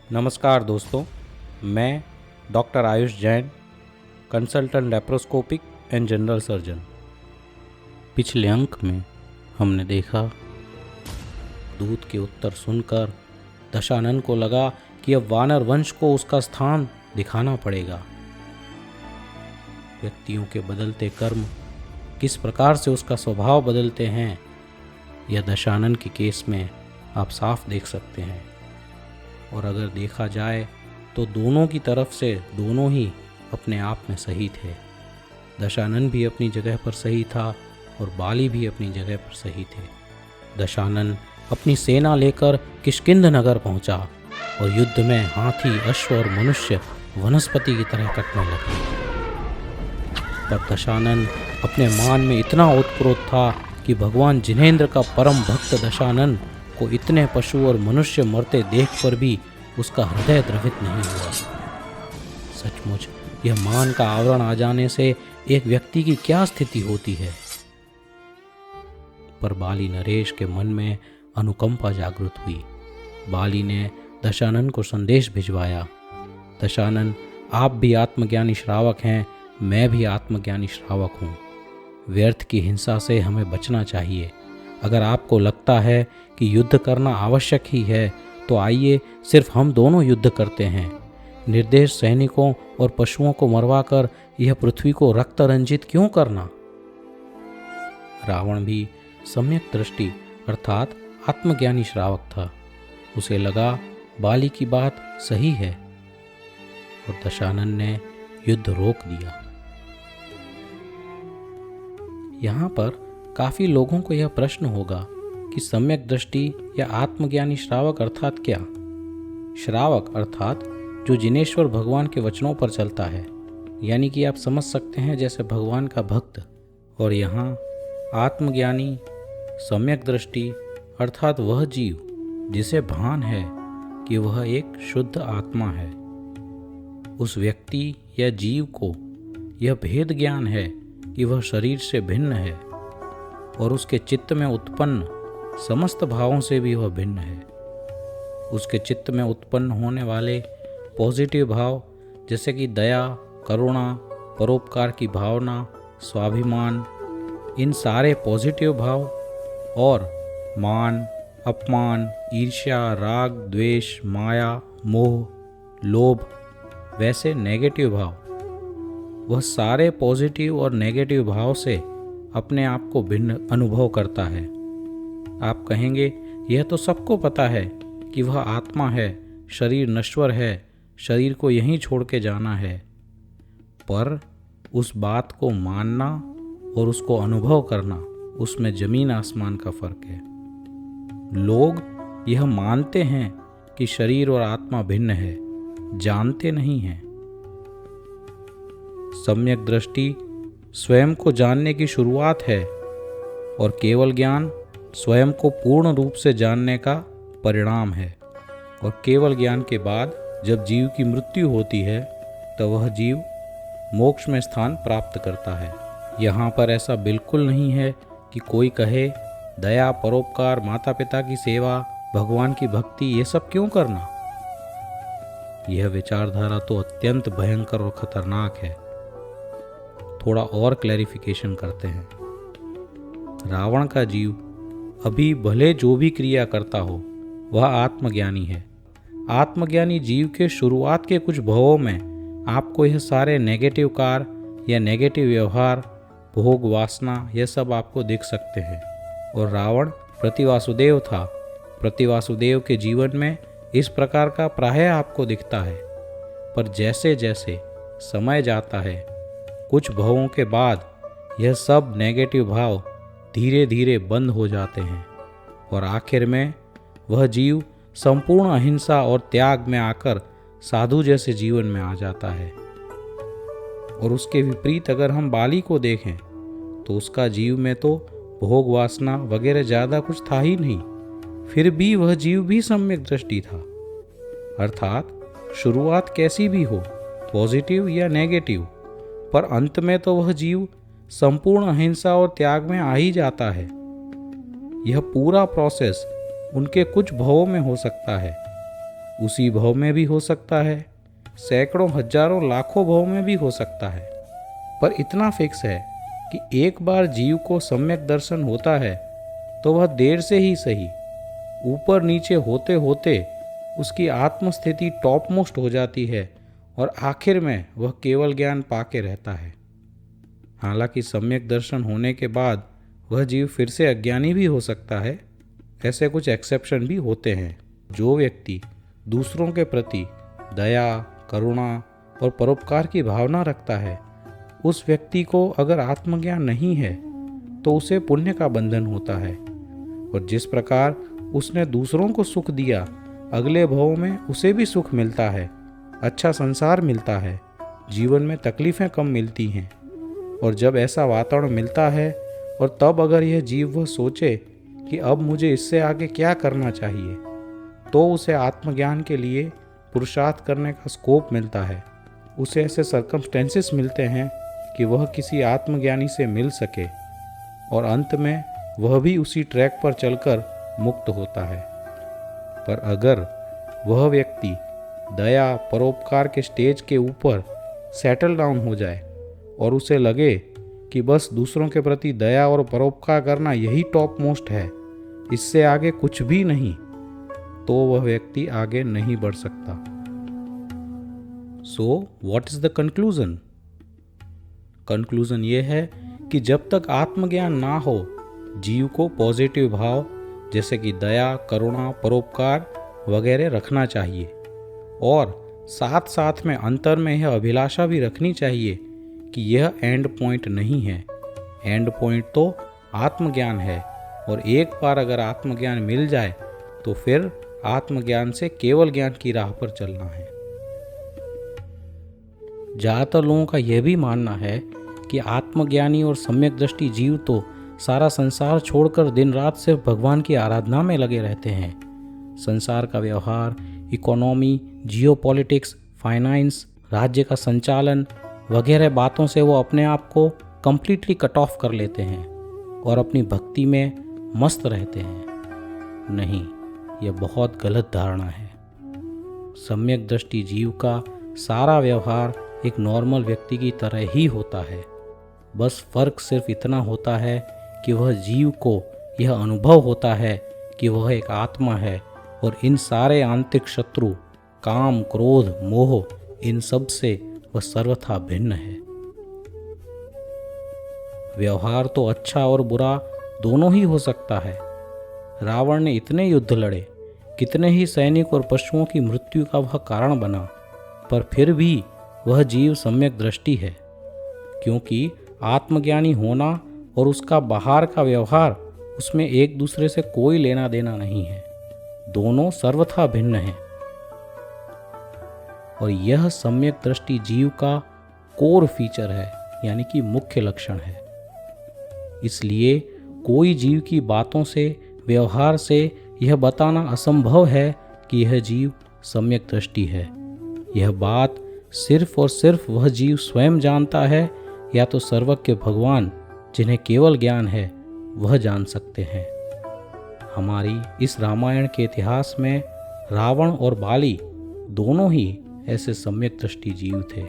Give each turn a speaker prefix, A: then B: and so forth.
A: नमस्कार दोस्तों, मैं doctor Ayush Jain, consultant laparoscopic and general surgeon. पिछले अंक में हमने देखा, दूत के उत्तर सुनकर दशानन को लगा कि अब वानर वंश को उसका स्थान दिखाना पड़ेगा। व्यक्तियों के बदलते कर्म किस प्रकार से उसका स्वभाव बदलते हैं, यह दशानन के केस में आप साफ देख सकते हैं। और अगर देखा जाए तो दोनों की तरफ से दोनों ही अपने आप में सही थे। दशानन भी अपनी जगह पर सही था और बाली भी अपनी जगह पर सही थे। दशानन अपनी सेना लेकर किष्किंध नगर पहुंचा और युद्ध में हाथी, अश्व और मनुष्य वनस्पति की तरह कटने लगे। पर दशानन अपने मान में इतना ओतप्रोत था कि भगवान जिनेंद्र का परम भक्त दशानन को इतने पशु और मनुष्य मरते देख कर भी उसका हृदय द्रवित नहीं हुआ। सचमुच यह मान का आवरण आ जाने से एक व्यक्ति की क्या स्थिति होती है। पर बाली नरेश के मन में अनुकंपा जागृत हुई। बाली ने दशानन को संदेश भिजवाया, दशानन, आप भी आत्मज्ञानी श्रावक हैं, मैं भी आत्मज्ञानी श्रावक हूँ। व्यर्थ की हिंसा से हमें बचना चाहिए। अगर आपको लगता है कि युद्ध करना आवश्यक ही है तो आइए सिर्फ हम दोनों युद्ध करते हैं। निर्दोष सैनिकों और पशुओं को मरवाकर यह पृथ्वी को रक्त रंजित क्यों करना। रावण भी सम्यक दृष्टि अर्थात आत्मज्ञानी श्रावक था। उसे लगा बाली की बात सही है और दशानन ने युद्ध रोक दिया। यहाँ पर काफी लोगों को यह प्रश्न होगा कि सम्यक दृष्टि या आत्मज्ञानी श्रावक अर्थात क्या। श्रावक अर्थात जो जिनेश्वर भगवान के वचनों पर चलता है, यानी कि आप समझ सकते हैं जैसे भगवान का भक्त। और यहाँ आत्मज्ञानी, सम्यक दृष्टि अर्थात वह जीव जिसे भान है कि वह एक शुद्ध आत्मा है। उस व्यक्ति या जीव को यह भेद ज्ञान है कि वह शरीर से भिन्न है और उसके चित्त में उत्पन्न समस्त भावों से भी वह भिन्न है। उसके चित्त में उत्पन्न होने वाले पॉजिटिव भाव जैसे कि दया, करुणा, परोपकार की भावना, स्वाभिमान, इन सारे पॉजिटिव भाव और मान, अपमान, ईर्ष्या, राग, द्वेष, माया, मोह, लोभ वैसे नेगेटिव भाव, वह सारे पॉजिटिव और नेगेटिव भाव से अपने आप को भिन्न अनुभव करता है। आप कहेंगे यह तो सबको पता है कि वह आत्मा है, शरीर नश्वर है, शरीर को यहीं छोड़ के जाना है। पर उस बात को मानना और उसको अनुभव करना, उसमें जमीन आसमान का फर्क है। लोग यह मानते हैं कि शरीर और आत्मा भिन्न है, जानते नहीं हैं। सम्यक दृष्टि स्वयं को जानने की शुरुआत है और केवल ज्ञान स्वयं को पूर्ण रूप से जानने का परिणाम है। और केवल ज्ञान के बाद जब जीव की मृत्यु होती है तो वह जीव मोक्ष में स्थान प्राप्त करता है। यहाँ पर ऐसा बिल्कुल नहीं है कि कोई कहे दया, परोपकार, माता पिता की सेवा, भगवान की भक्ति ये सब क्यों करना। यह विचारधारा तो अत्यंत भयंकर और खतरनाक है। थोड़ा और क्लैरिफिकेशन करते हैं। रावण का जीव अभी भले जो भी क्रिया करता हो वह आत्मज्ञानी है। आत्मज्ञानी जीव के शुरुआत के कुछ भावों में आपको यह सारे नेगेटिव कार्य या नेगेटिव व्यवहार, भोग, वासना यह सब आपको दिख सकते हैं। और रावण प्रतिवासुदेव था। प्रतिवासुदेव के जीवन में इस प्रकार का प्रायः आपको दिखता है। पर जैसे जैसे समय जाता है, कुछ भावों के बाद यह सब नेगेटिव भाव धीरे धीरे बंद हो जाते हैं और आखिर में वह जीव संपूर्ण अहिंसा और त्याग में आकर साधु जैसे जीवन में आ जाता है। और उसके विपरीत अगर हम बाली को देखें तो उसका जीव में तो भोग, वासना वगैरह ज़्यादा कुछ था ही नहीं, फिर भी वह जीव भी सम्यक दृष्टि था। अर्थात शुरुआत कैसी भी हो, पॉजिटिव या नेगेटिव, पर अंत में तो वह जीव संपूर्ण अहिंसा और त्याग में आ ही जाता है। यह पूरा प्रोसेस उनके कुछ भावों में हो सकता है, उसी भव में भी हो सकता है, सैकड़ों हजारों लाखों भव में भी हो सकता है, पर इतना फिक्स है कि एक बार जीव को सम्यक दर्शन होता है तो वह देर से ही सही ऊपर नीचे होते होते उसकी आत्मस्थिति टॉप मोस्ट हो जाती है और आखिर में वह केवल ज्ञान पाके रहता है। हालांकि सम्यक दर्शन होने के बाद वह जीव फिर से अज्ञानी भी हो सकता है। ऐसे कुछ एक्सेप्शन भी होते हैं। जो व्यक्ति दूसरों के प्रति दया, करुणा और परोपकार की भावना रखता है, उस व्यक्ति को अगर आत्मज्ञान नहीं है तो उसे पुण्य का बंधन होता है, और जिस प्रकार उसने दूसरों को सुख दिया, अगले भव में उसे भी सुख मिलता है, अच्छा संसार मिलता है, जीवन में तकलीफ़ें कम मिलती हैं। और जब ऐसा वातावरण मिलता है और तब अगर यह जीव वह सोचे कि अब मुझे इससे आगे क्या करना चाहिए, तो उसे आत्मज्ञान के लिए पुरुषार्थ करने का स्कोप मिलता है। उसे ऐसे सर्कमस्टेंसेस मिलते हैं कि वह किसी आत्मज्ञानी से मिल सके और अंत में वह भी उसी ट्रैक पर चलकर मुक्त होता है। पर अगर वह व्यक्ति दया, परोपकार के स्टेज के ऊपर सेटल डाउन हो जाए और उसे लगे कि बस दूसरों के प्रति दया और परोपकार करना यही टॉप मोस्ट है, इससे आगे कुछ भी नहीं, तो वह व्यक्ति आगे नहीं बढ़ सकता। So what is the conclusion? Conclusion ये है कि जब तक आत्मज्ञान ना हो, जीव को पॉजिटिव भाव जैसे कि दया, करुणा, परोपकार वगैरह रखना चाहिए, और साथ साथ में अंतर में यह अभिलाषा भी रखनी चाहिए कि यह एंड पॉइंट नहीं है। एंड पॉइंट तो आत्मज्ञान है, और एक बार अगर आत्मज्ञान मिल जाए तो फिर आत्मज्ञान से केवल ज्ञान की राह पर चलना है। ज़्यादातर लोगों का यह भी मानना है कि आत्मज्ञानी और सम्यक दृष्टि जीव तो सारा संसार छोड़कर दिन रात सिर्फ भगवान की आराधना में लगे रहते हैं। संसार का व्यवहार, इकोनॉमी, जियोपॉलिटिक्स, फाइनेंस, राज्य का संचालन वगैरह बातों से वो अपने आप को कंप्लीटली कट ऑफ कर लेते हैं और अपनी भक्ति में मस्त रहते हैं। नहीं, यह बहुत गलत धारणा है। सम्यक दृष्टि जीव का सारा व्यवहार एक नॉर्मल व्यक्ति की तरह ही होता है। बस फर्क सिर्फ इतना होता है कि वह जीव को यह अनुभव होता है कि वह एक आत्मा है, और इन सारे आंतरिक शत्रु काम, क्रोध, मोह, इन सब से वह सर्वथा भिन्न है। व्यवहार तो अच्छा और बुरा दोनों ही हो सकता है। रावण ने इतने युद्ध लड़े, कितने ही सैनिक और पशुओं की मृत्यु का वह कारण बना, पर फिर भी वह जीव सम्यक दृष्टि है, क्योंकि आत्मज्ञानी होना और उसका बाहर का व्यवहार, उसमें एक दूसरे से कोई लेना देना नहीं है। दोनों सर्वथा भिन्न हैं, और यह सम्यक दृष्टि जीव का कोर फीचर है, यानी कि मुख्य लक्षण है। इसलिए कोई जीव की बातों से, व्यवहार से यह बताना असंभव है कि यह जीव सम्यक दृष्टि है। यह बात सिर्फ और सिर्फ वह जीव स्वयं जानता है, या तो सर्वज्ञ भगवान जिन्हें केवल ज्ञान है वह जान सकते हैं। हमारी इस रामायण के इतिहास में रावण और बाली दोनों ही ऐसे सम्यक दृष्टि जीव थे।